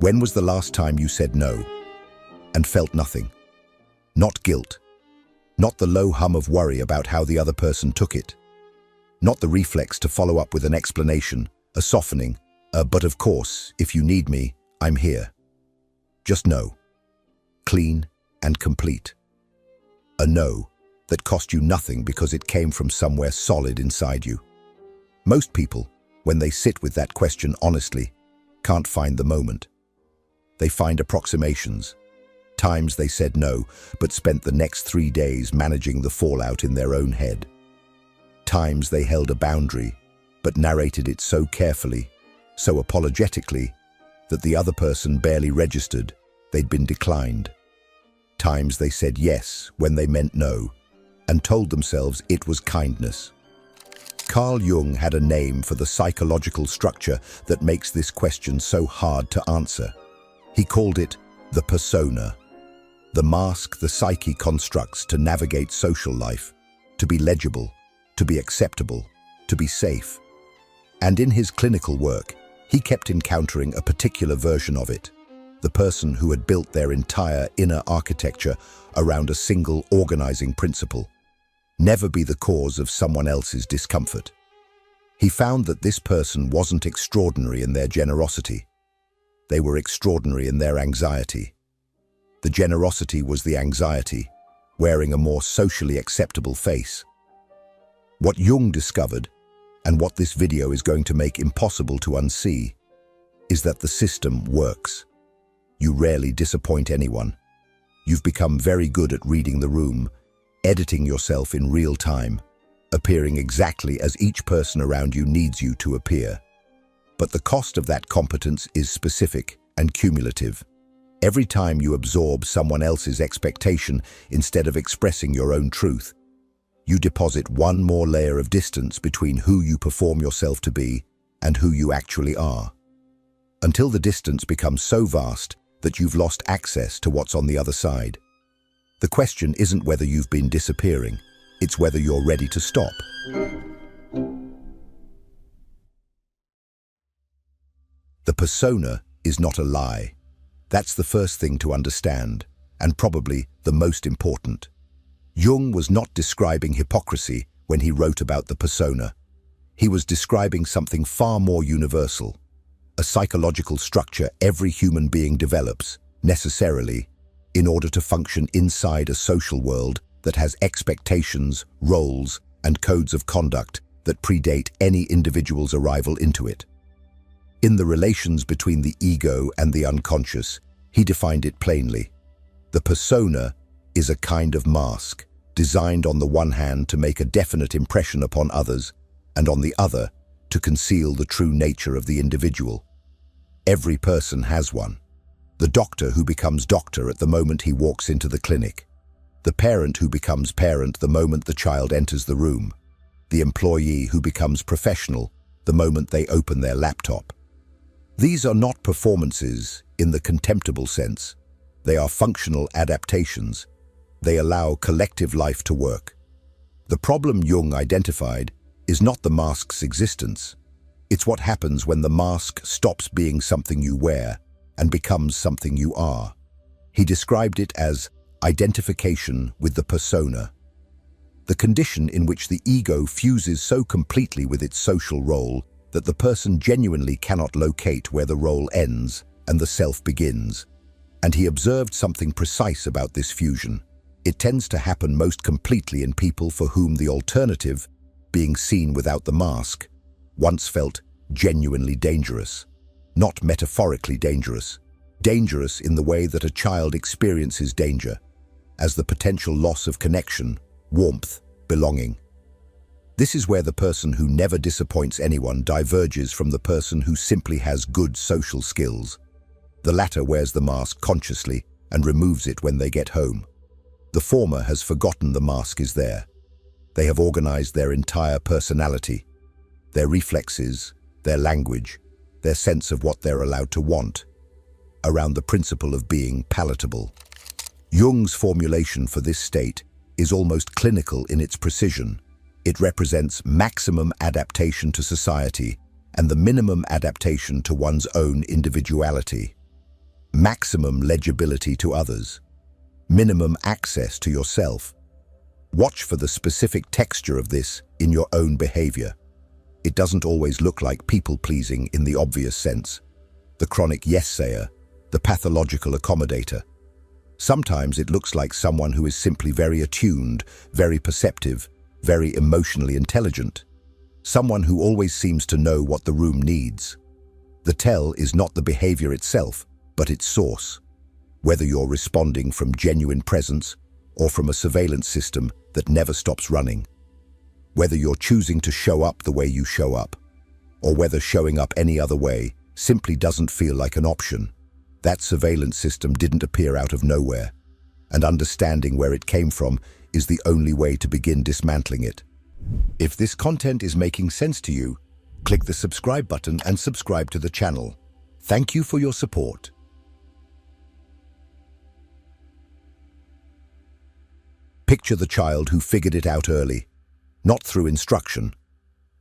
When was the last time you said no and felt nothing? Not guilt. Not the low hum of worry about how the other person took it. Not the reflex to follow up with an explanation, a softening, but of course, if you need me, I'm here. Just no. Clean and complete. A no that cost you nothing because it came from somewhere solid inside you. Most people, when they sit with that question honestly, can't find the moment. They find approximations, times they said no, but spent the next 3 days managing the fallout in their own head. Times they held a boundary, but narrated it so carefully, so apologetically, that the other person barely registered they'd been declined. Times they said yes when they meant no, and told themselves it was kindness. Carl Jung had a name for the psychological structure that makes this question so hard to answer. He called it the persona, the mask the psyche constructs to navigate social life, to be legible, to be acceptable, to be safe. And in his clinical work, he kept encountering a particular version of it, the person who had built their entire inner architecture around a single organizing principle: never be the cause of someone else's discomfort. He found that this person wasn't extraordinary in their generosity. They were extraordinary in their anxiety. The generosity was the anxiety, wearing a more socially acceptable face. What Jung discovered, and what this video is going to make impossible to unsee, is that the system works. You rarely disappoint anyone. You've become very good at reading the room, editing yourself in real time, appearing exactly as each person around you needs you to appear. But the cost of that competence is specific and cumulative. Every time you absorb someone else's expectation instead of expressing your own truth, you deposit one more layer of distance between who you perform yourself to be and who you actually are, until the distance becomes so vast that you've lost access to what's on the other side. The question isn't whether you've been disappearing, it's whether you're ready to stop. The persona is not a lie. That's the first thing to understand, and probably the most important. Jung was not describing hypocrisy when he wrote about the persona. He was describing something far more universal, a psychological structure every human being develops, necessarily, in order to function inside a social world that has expectations, roles, and codes of conduct that predate any individual's arrival into it. In the relations between the ego and the unconscious, he defined it plainly. The persona is a kind of mask, designed on the one hand to make a definite impression upon others, and on the other, to conceal the true nature of the individual. Every person has one. The doctor who becomes doctor at the moment he walks into the clinic. The parent who becomes parent the moment the child enters the room. The employee who becomes professional the moment they open their laptop. These are not performances in the contemptible sense. They are functional adaptations. They allow collective life to work. The problem Jung identified is not the mask's existence. It's what happens when the mask stops being something you wear and becomes something you are. He described it as identification with the persona, the condition in which the ego fuses so completely with its social role that the person genuinely cannot locate where the role ends and the self begins. And he observed something precise about this fusion. It tends to happen most completely in people for whom the alternative, being seen without the mask, once felt genuinely dangerous. Not metaphorically dangerous. Dangerous in the way that a child experiences danger, as the potential loss of connection, warmth, belonging. This is where the person who never disappoints anyone diverges from the person who simply has good social skills. The latter wears the mask consciously and removes it when they get home. The former has forgotten the mask is there. They have organized their entire personality, their reflexes, their language, their sense of what they're allowed to want, around the principle of being palatable. Jung's formulation for this state is almost clinical in its precision. It represents maximum adaptation to society and the minimum adaptation to one's own individuality. maximum legibility to others, minimum access to yourself. Watch for the specific texture of this in your own behavior. It doesn't always look like people-pleasing in the obvious sense, the chronic yes-sayer, the pathological accommodator. Sometimes it looks like someone who is simply very attuned, very perceptive, very emotionally intelligent, someone who always seems to know what the room needs. The tell is not the behavior itself, but its source, whether you're responding from genuine presence or from a surveillance system that never stops running, whether you're choosing to show up the way you show up, or whether showing up any other way simply doesn't feel like an option. That surveillance system didn't appear out of nowhere, and understanding where it came from is the only way to begin dismantling it. If this content is making sense to you, click the subscribe button and subscribe to the channel. Thank you for your support. Picture the child who figured it out early, not through instruction.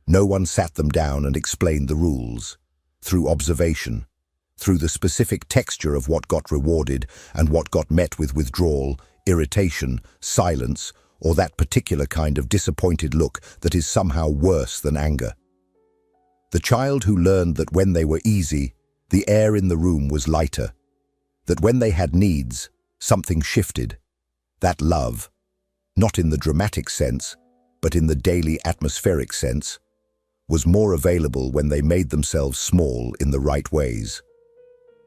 No one sat them down and explained the rules. Through observation, through the specific texture of what got rewarded and what got met with withdrawal, irritation, silence, or that particular kind of disappointed look that is somehow worse than anger. The child who learned that when they were easy, the air in the room was lighter, that when they had needs, something shifted. That love, not in the dramatic sense, but in the daily atmospheric sense, was more available when they made themselves small in the right ways.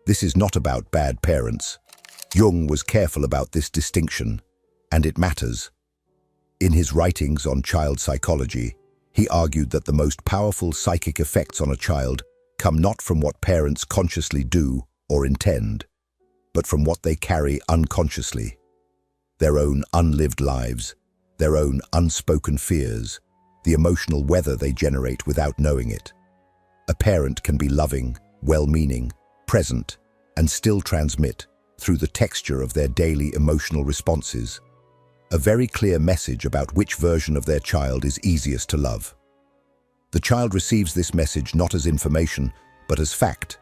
This is not about bad parents. Jung was careful about this distinction, and it matters. In his writings on child psychology, he argued that the most powerful psychic effects on a child come not from what parents consciously do or intend, but from what they carry unconsciously. Their own unlived lives, their own unspoken fears, the emotional weather they generate without knowing it. A parent can be loving, well-meaning, present, and still transmit, through the texture of their daily emotional responses, a very clear message about which version of their child is easiest to love. The child receives this message not as information, but as fact,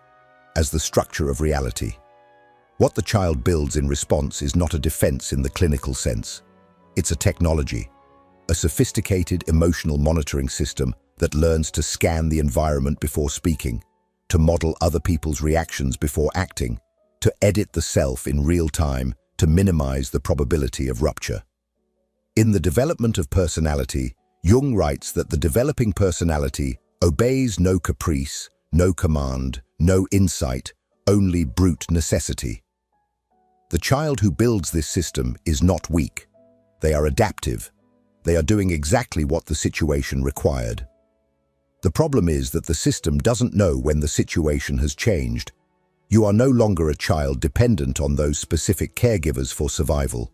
as the structure of reality. What the child builds in response is not a defense in the clinical sense. It's a technology, a sophisticated emotional monitoring system that learns to scan the environment before speaking, to model other people's reactions before acting, to edit the self in real time to minimize the probability of rupture. In The Development of Personality, Jung writes that the developing personality obeys no caprice, no command, no insight, only brute necessity. The child who builds this system is not weak. They are adaptive. They are doing exactly what the situation required. The problem is that the system doesn't know when the situation has changed. You are no longer a child dependent on those specific caregivers for survival.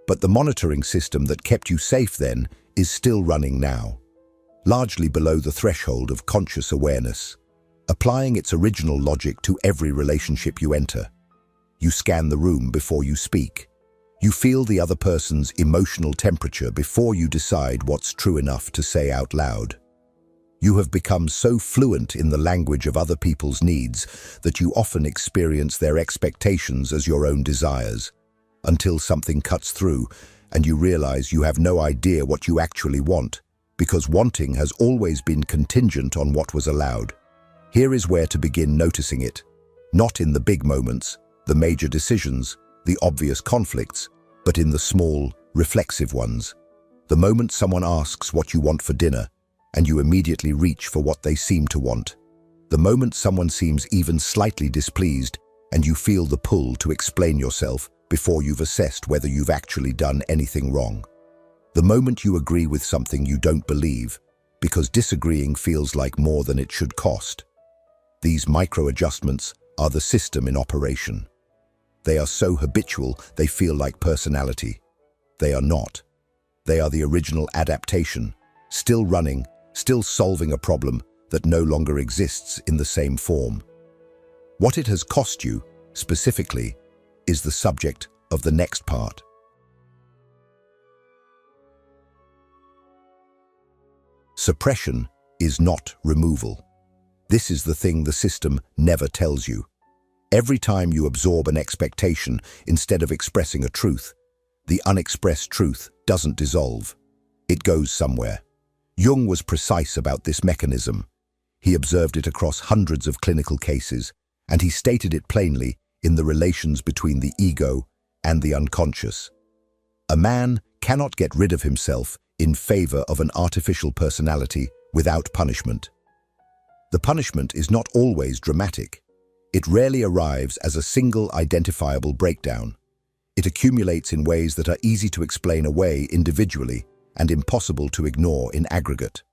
But the monitoring system that kept you safe then is still running now, largely below the threshold of conscious awareness, applying its original logic to every relationship you enter. You scan the room before you speak. You feel the other person's emotional temperature before you decide what's true enough to say out loud. You have become so fluent in the language of other people's needs that you often experience their expectations as your own desires, until something cuts through and you realize you have no idea what you actually want, because wanting has always been contingent on what was allowed. Here is where to begin noticing it, not in the big moments, the major decisions, the obvious conflicts, but in the small, reflexive ones. The moment someone asks what you want for dinner, and you immediately reach for what they seem to want. The moment someone seems even slightly displeased, and you feel the pull to explain yourself before you've assessed whether you've actually done anything wrong. The moment you agree with something you don't believe, because disagreeing feels like more than it should cost. These micro-adjustments are the system in operation. They are so habitual they feel like personality. They are not. They are the original adaptation, still running, still solving a problem that no longer exists in the same form. What it has cost you, specifically, is the subject of the next part. Suppression is not removal. This is the thing the system never tells you. Every time you absorb an expectation instead of expressing a truth, the unexpressed truth doesn't dissolve. It goes somewhere. Jung was precise about this mechanism. He observed it across hundreds of clinical cases, and he stated it plainly in the relations between the ego and the unconscious. A man cannot get rid of himself in favor of an artificial personality without punishment. The punishment is not always dramatic. It rarely arrives as a single identifiable breakdown. It accumulates in ways that are easy to explain away individually and impossible to ignore in aggregate.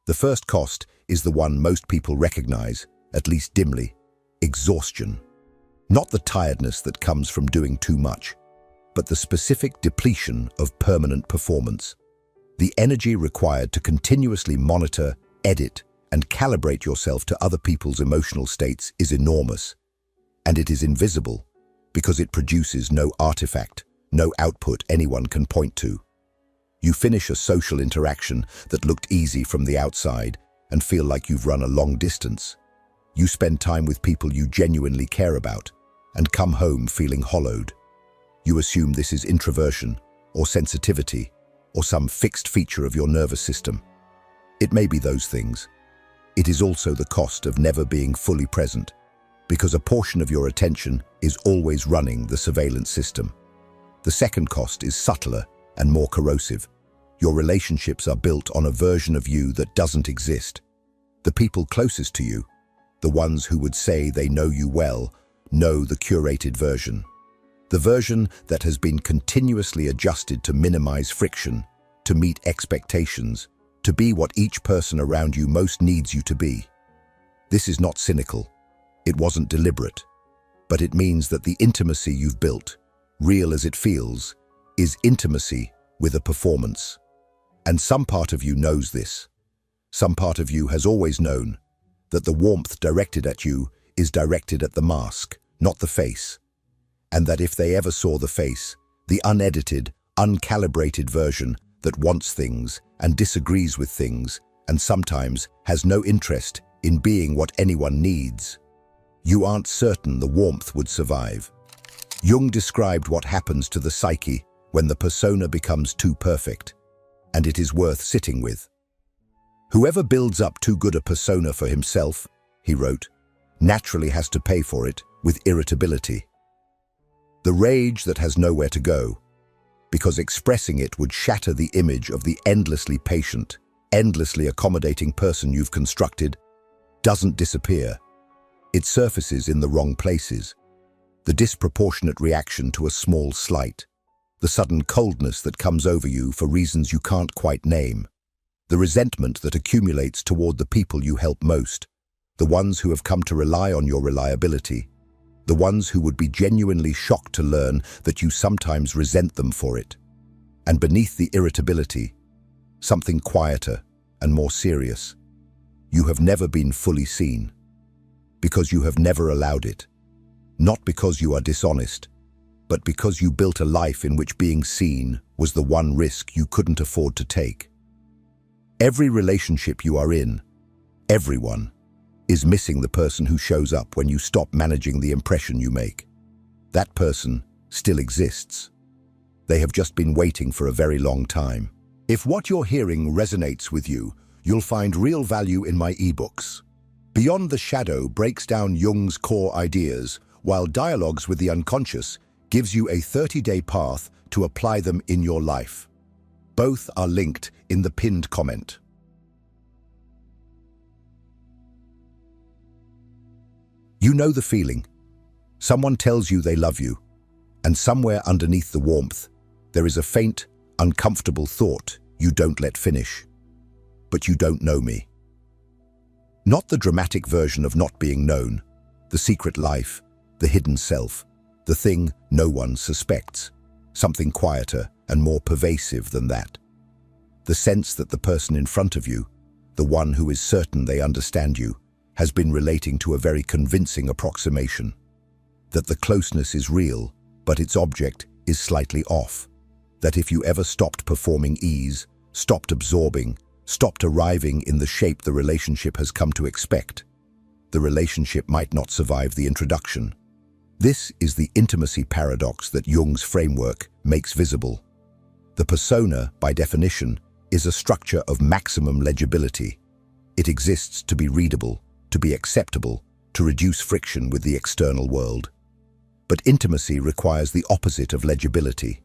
The first cost is the one most people recognize, at least dimly: exhaustion. Not the tiredness that comes from doing too much, but the specific depletion of permanent performance. The energy required to continuously monitor, edit, and calibrate yourself to other people's emotional states is enormous, and it is invisible because it produces no artifact, no output anyone can point to. You finish a social interaction that looked easy from the outside and feel like you've run a long distance. You spend time with people you genuinely care about and come home feeling hollowed. You assume this is introversion or sensitivity or some fixed feature of your nervous system. It may be those things. It is also the cost of never being fully present, because a portion of your attention is always running the surveillance system. The second cost is subtler and more corrosive. Your relationships are built on a version of you that doesn't exist. The people closest to you, the ones who would say they know you well, know the curated version. The version that has been continuously adjusted to minimize friction, to meet expectations, to be what each person around you most needs you to be. This is not cynical. It wasn't deliberate. But it means that the intimacy you've built, real as it feels, is intimacy with a performance. And some part of you knows this. Some part of you has always known that the warmth directed at you is directed at the mask, not the face. And that if they ever saw the face, the unedited, uncalibrated version that wants things and disagrees with things and sometimes has no interest in being what anyone needs, you aren't certain the warmth would survive. Jung described what happens to the psyche when the persona becomes too perfect, and it is worth sitting with. Whoever builds up too good a persona for himself, he wrote, naturally has to pay for it with irritability. The rage that has nowhere to go, because expressing it would shatter the image of the endlessly patient, endlessly accommodating person you've constructed, doesn't disappear. It surfaces in the wrong places. The disproportionate reaction to a small slight, the sudden coldness that comes over you for reasons you can't quite name, the resentment that accumulates toward the people you help most, the ones who have come to rely on your reliability, the ones who would be genuinely shocked to learn that you sometimes resent them for it. And beneath the irritability, something quieter and more serious. You have never been fully seen, because you have never allowed it. Not because you are dishonest, but because you built a life in which being seen was the one risk you couldn't afford to take. Every relationship you are in, everyone, is missing the person who shows up when you stop managing the impression you make. That person still exists. They have just been waiting for a very long time. If what you're hearing resonates with you, you'll find real value in my ebooks. Beyond the Shadow breaks down Jung's core ideas, while Dialogues with the Unconscious gives you a 30-day path to apply them in your life. Both are linked in the pinned comment. You know the feeling. Someone tells you they love you, and somewhere underneath the warmth, there is a faint, uncomfortable thought you don't let finish. But you don't know me. Not the dramatic version of not being known, the secret life, the hidden self, the thing no one suspects, something quieter and more pervasive than that. The sense that the person in front of you, the one who is certain they understand you, has been relating to a very convincing approximation. That the closeness is real, but its object is slightly off. That if you ever stopped performing ease, stopped absorbing, stopped arriving in the shape the relationship has come to expect, the relationship might not survive the introduction. This is the intimacy paradox that Jung's framework makes visible. The persona, by definition, is a structure of maximum legibility. It exists to be readable, to be acceptable, to reduce friction with the external world. But intimacy requires the opposite of legibility.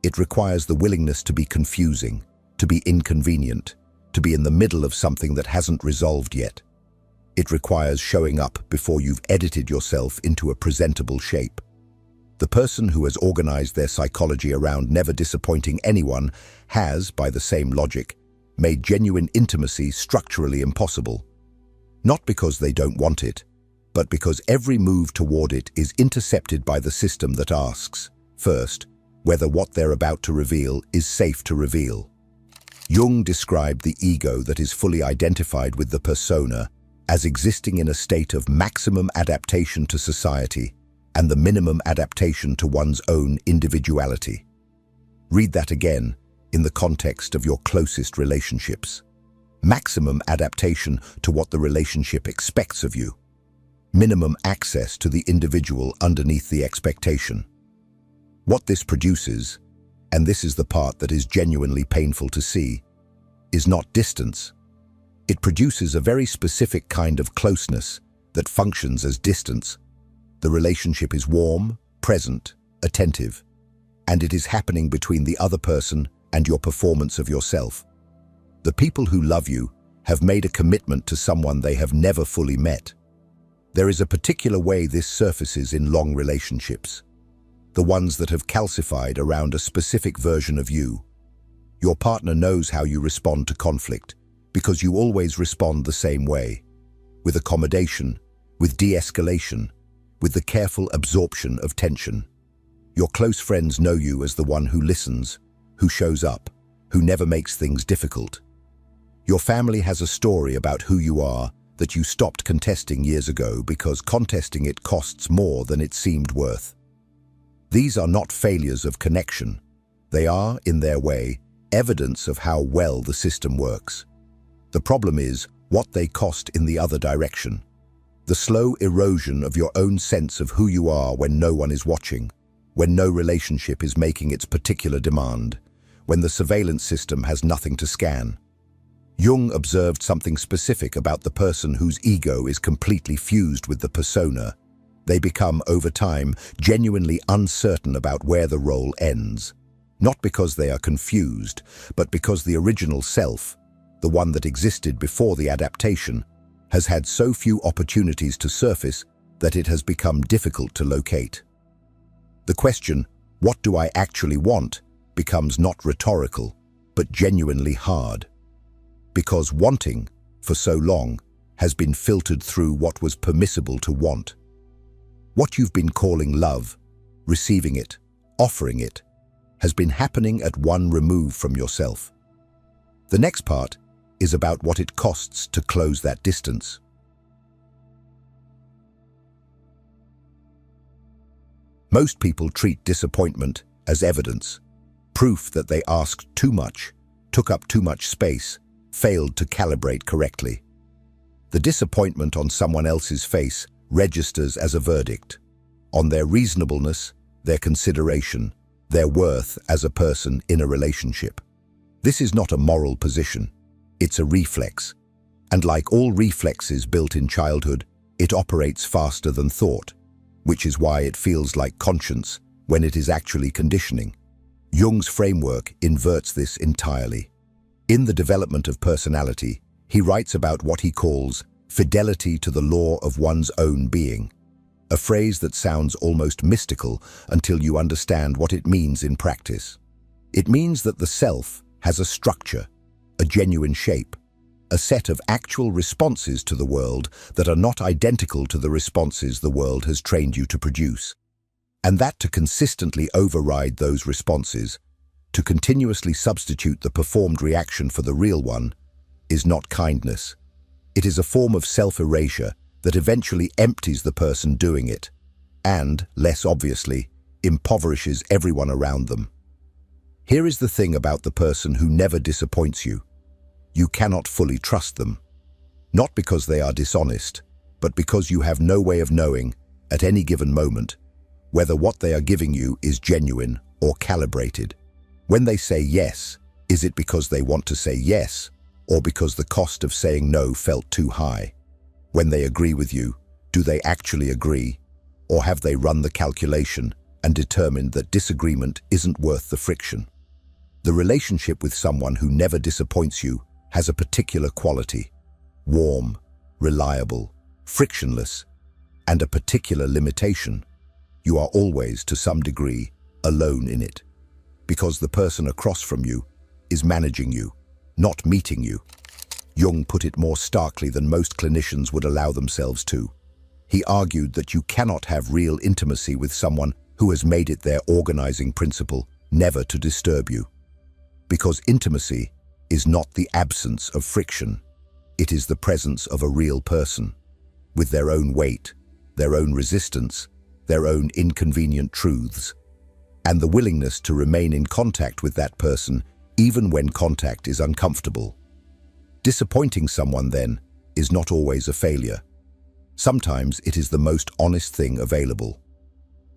It requires the willingness to be confusing, to be inconvenient, to be in the middle of something that hasn't resolved yet. It requires showing up before you've edited yourself into a presentable shape. The person who has organized their psychology around never disappointing anyone has, by the same logic, made genuine intimacy structurally impossible. Not because they don't want it, but because every move toward it is intercepted by the system that asks, first, whether what they're about to reveal is safe to reveal. Jung described the ego that is fully identified with the persona as existing in a state of maximum adaptation to society and the minimum adaptation to one's own individuality. Read that again in the context of your closest relationships. Maximum adaptation to what the relationship expects of you. Minimum access to the individual underneath the expectation. What this produces, and this is the part that is genuinely painful to see, is not distance. It produces a very specific kind of closeness that functions as distance. The relationship is warm, present, attentive, and it is happening between the other person and your performance of yourself. The people who love you have made a commitment to someone they have never fully met. There is a particular way this surfaces in long relationships, the ones that have calcified around a specific version of you. Your partner knows how you respond to conflict, because you always respond the same way, with accommodation, with de-escalation, with the careful absorption of tension. Your close friends know you as the one who listens, who shows up, who never makes things difficult. Your family has a story about who you are that you stopped contesting years ago because contesting it costs more than it seemed worth. These are not failures of connection. They are, in their way, evidence of how well the system works. The problem is what they cost in the other direction. The slow erosion of your own sense of who you are when no one is watching, when no relationship is making its particular demand, when the surveillance system has nothing to scan. Jung observed something specific about the person whose ego is completely fused with the persona. They become, over time, genuinely uncertain about where the role ends. Not because they are confused, but because the original self, the one that existed before the adaptation, has had so few opportunities to surface that it has become difficult to locate. The question, what do I actually want, becomes not rhetorical, but genuinely hard. Because wanting, for so long, has been filtered through what was permissible to want. What you've been calling love, receiving it, offering it, has been happening at one remove from yourself. The next part is about what it costs to close that distance. Most people treat disappointment as evidence, proof that they asked too much, took up too much space, failed to calibrate correctly. The disappointment on someone else's face registers as a verdict on their reasonableness, their consideration, their worth as a person in a relationship. This is not a moral position. It's a reflex. And like all reflexes built in childhood, it operates faster than thought, which is why it feels like conscience when it is actually conditioning. Jung's framework inverts this entirely. In The Development of Personality, he writes about what he calls fidelity to the law of one's own being, a phrase that sounds almost mystical until you understand what it means in practice. It means that the self has a structure, a genuine shape, a set of actual responses to the world that are not identical to the responses the world has trained you to produce. And that to consistently override those responses, to continuously substitute the performed reaction for the real one, is not kindness. It is a form of self-erasure that eventually empties the person doing it, and, less obviously, impoverishes everyone around them. Here is the thing about the person who never disappoints you. You cannot fully trust them. Not because they are dishonest, but because you have no way of knowing, at any given moment, whether what they are giving you is genuine or calibrated. When they say yes, is it because they want to say yes, or because the cost of saying no felt too high? When they agree with you, do they actually agree, or have they run the calculation and determined that disagreement isn't worth the friction? The relationship with someone who never disappoints you has a particular quality: warm, reliable, frictionless, and a particular limitation: you are always, to some degree, alone in it, because the person across from you is managing you, not meeting you. Jung put it more starkly than most clinicians would allow themselves to. He argued that you cannot have real intimacy with someone who has made it their organizing principle never to disturb you. Because intimacy is not the absence of friction, it is the presence of a real person, with their own weight, their own resistance, their own inconvenient truths, and the willingness to remain in contact with that person even when contact is uncomfortable. Disappointing someone, then, is not always a failure. Sometimes it is the most honest thing available.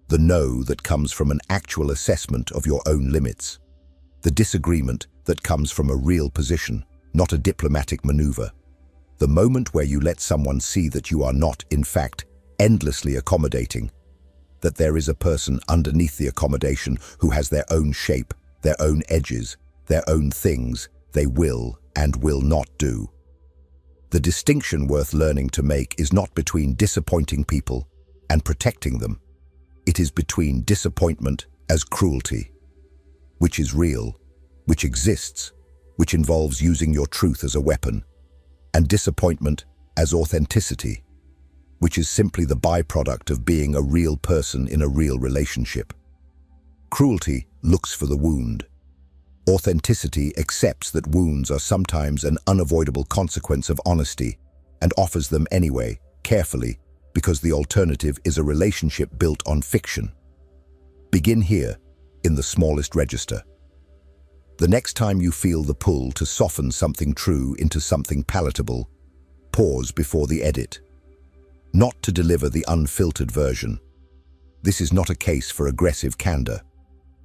The no that comes from an actual assessment of your own limits. The disagreement that comes from a real position, not a diplomatic maneuver. The moment where you let someone see that you are not, in fact, endlessly accommodating, that there is a person underneath the accommodation who has their own shape, their own edges, their own things they will and will not do. The distinction worth learning to make is not between disappointing people and protecting them. It is between disappointment as cruelty, which is real, which exists, which involves using your truth as a weapon, and disappointment as authenticity, which is simply the byproduct of being a real person in a real relationship. Cruelty looks for the wound. Authenticity accepts that wounds are sometimes an unavoidable consequence of honesty and offers them anyway, carefully, because the alternative is a relationship built on fiction. Begin here, in the smallest register. The next time you feel the pull to soften something true into something palatable, pause before the edit. Not to deliver the unfiltered version. This is not a case for aggressive candor,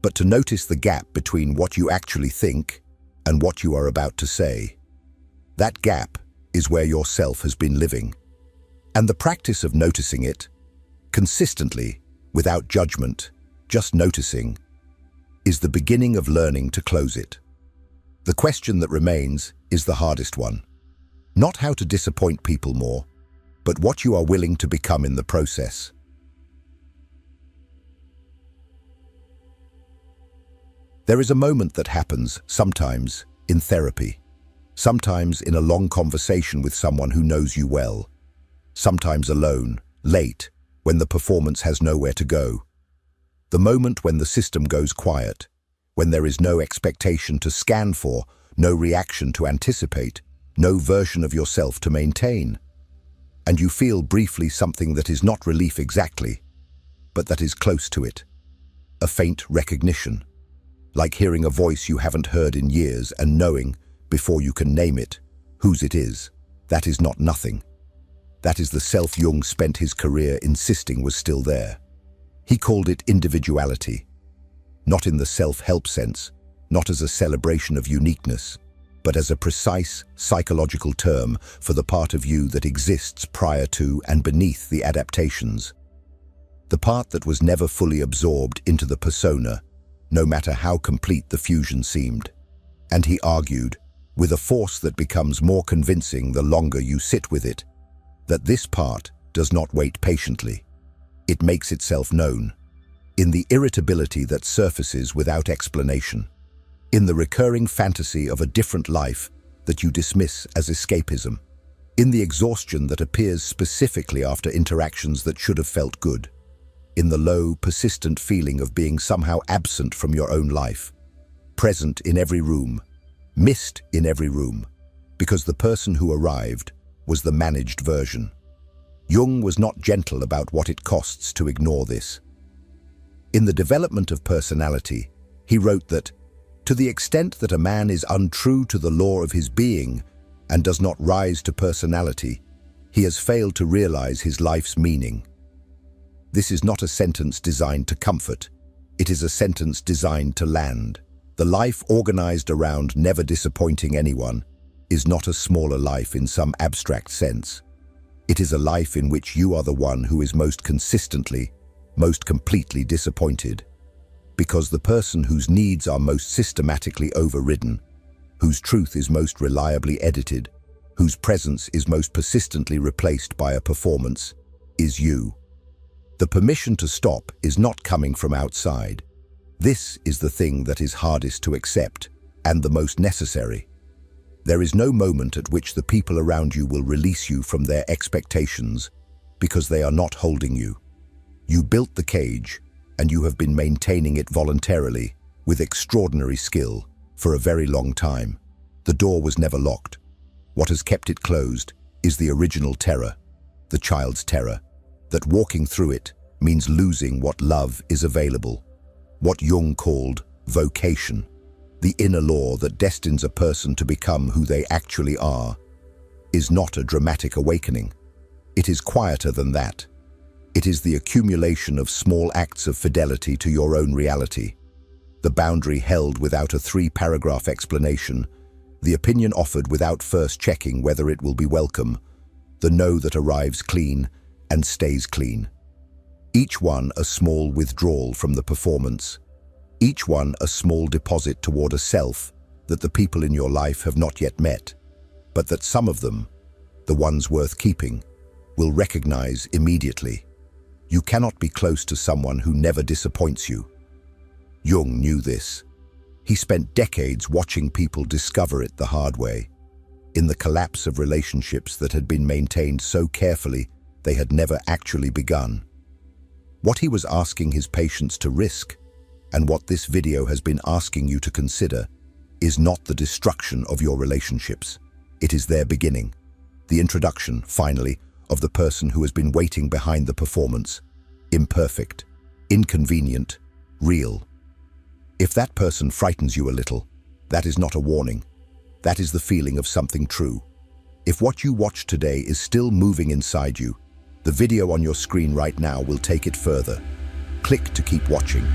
but to notice the gap between what you actually think and what you are about to say. That gap is where your self has been living. And the practice of noticing it, consistently, without judgment, just noticing, is the beginning of learning to close it. The question that remains is the hardest one. Not how to disappoint people more, but what you are willing to become in the process. There is a moment that happens, sometimes, in therapy, sometimes in a long conversation with someone who knows you well, sometimes alone, late, when the performance has nowhere to go. The moment when the system goes quiet, when there is no expectation to scan for, no reaction to anticipate, no version of yourself to maintain. And you feel briefly something that is not relief exactly, but that is close to it. A faint recognition. Like hearing a voice you haven't heard in years and knowing, before you can name it, whose it is. That is not nothing. That is the self Jung spent his career insisting was still there. He called it individuality, not in the self-help sense, not as a celebration of uniqueness, but as a precise psychological term for the part of you that exists prior to and beneath the adaptations. The part that was never fully absorbed into the persona, no matter how complete the fusion seemed. And he argued, with a force that becomes more convincing the longer you sit with it, that this part does not wait patiently. It makes itself known, in the irritability that surfaces without explanation, in the recurring fantasy of a different life that you dismiss as escapism, in the exhaustion that appears specifically after interactions that should have felt good, in the low, persistent feeling of being somehow absent from your own life, present in every room, missed in every room, because the person who arrived was the managed version. Jung was not gentle about what it costs to ignore this. In The Development of Personality, he wrote that, to the extent that a man is untrue to the law of his being and does not rise to personality, he has failed to realize his life's meaning. This is not a sentence designed to comfort. It is a sentence designed to land. The life organized around never disappointing anyone is not a smaller life in some abstract sense. It is a life in which you are the one who is most consistently, most completely disappointed. Because the person whose needs are most systematically overridden, whose truth is most reliably edited, whose presence is most persistently replaced by a performance, is you. The permission to stop is not coming from outside. This is the thing that is hardest to accept and the most necessary. There is no moment at which the people around you will release you from their expectations because they are not holding you. You built the cage, and you have been maintaining it voluntarily, with extraordinary skill, for a very long time. The door was never locked. What has kept it closed is the original terror, the child's terror, that walking through it means losing what love is available, what Jung called vocation. The inner law that destines a person to become who they actually are is not a dramatic awakening. It is quieter than that. It is the accumulation of small acts of fidelity to your own reality. The boundary held without a 3-paragraph explanation, the opinion offered without first checking whether it will be welcome, the no that arrives clean and stays clean. Each one a small withdrawal from the performance. Each one a small deposit toward a self that the people in your life have not yet met, but that some of them, the ones worth keeping, will recognize immediately. You cannot be close to someone who never disappoints you. Jung knew this. He spent decades watching people discover it the hard way, in the collapse of relationships that had been maintained so carefully they had never actually begun. What he was asking his patients to risk, and what this video has been asking you to consider, is not the destruction of your relationships. It is their beginning. The introduction, finally, of the person who has been waiting behind the performance. Imperfect, inconvenient, real. If that person frightens you a little, that is not a warning. That is the feeling of something true. If what you watch today is still moving inside you, the video on your screen right now will take it further. Click to keep watching.